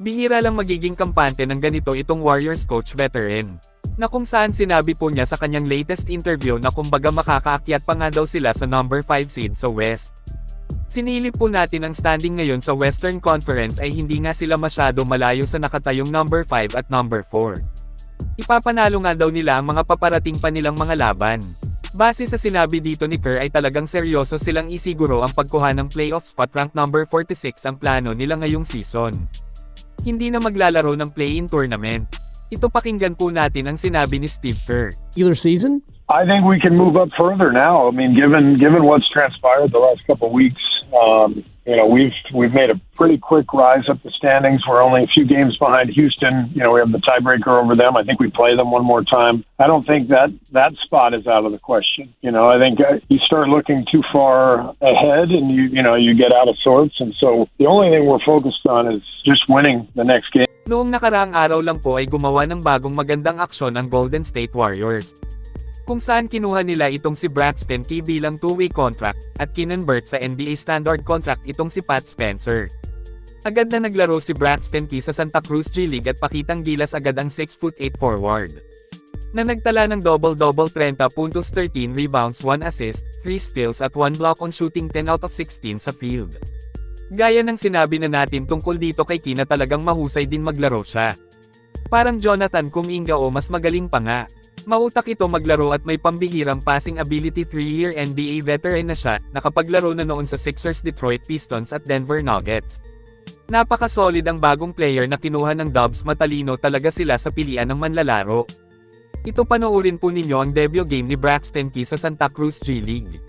Bihira lang magiging kampante ng ganito itong Warriors coach veteran. Na kung saan sinabi po niya sa kanyang latest interview na kumbaga makakaakyat pa nga daw sila sa number 5 seed sa West. Sinilip po natin ang standing ngayon sa Western Conference ay hindi nga sila masyado malayo sa nakatayong number 5 at number 4. Ipapanalo nga daw nila ang mga paparating pa nilang mga laban. Base sa sinabi dito ni Kerr ay talagang seryoso silang isiguro ang pagkuha ng playoff spot, rank number 46 ang plano nila ngayong season. Hindi na maglalaro ng play-in tournament. Ito pakinggan po natin ang sinabi ni Steve Kerr. Regular season? I think we can move up further now. I mean, given what's transpired the last couple of weeks, we've made a pretty quick rise up the standings. We're only a few games behind Houston. We have the tiebreaker over them. I think we play them one more time. I don't think that spot is out of the question. I think you start looking too far ahead, and you get out of sorts. And so the only thing we're focused on is just winning the next game. Noong nakaraang araw lang po ay gumawa ng bagong magandang aksyon ang Golden State Warriors. Kung saan kinuha nila itong si Braxton Key bilang 2-way contract, at kinonvert sa NBA standard contract itong si Pat Spencer. Agad na naglaro si Braxton Key sa Santa Cruz G League at pakitang gilas agad ang 6'8" forward. Na nagtala ng double-double 30 puntos, 13 rebounds, 1 assist, 3 steals at 1 block on shooting 10 out of 16 sa field. Gaya ng sinabi na natin tungkol dito kay Key na talagang mahusay din maglaro siya. Parang Jonathan Kuminga o mas magaling pa nga. Mautak ito maglaro at may pambihirang passing ability, 3-year NBA veteran na siya, nakapaglaro na noon sa Sixers, Detroit Pistons at Denver Nuggets. Napaka-solid ang bagong player na kinuha ng Dubs, matalino talaga sila sa pilian ng manlalaro. Ito panoorin po ninyo ang debut game ni Braxton Key sa Santa Cruz G League.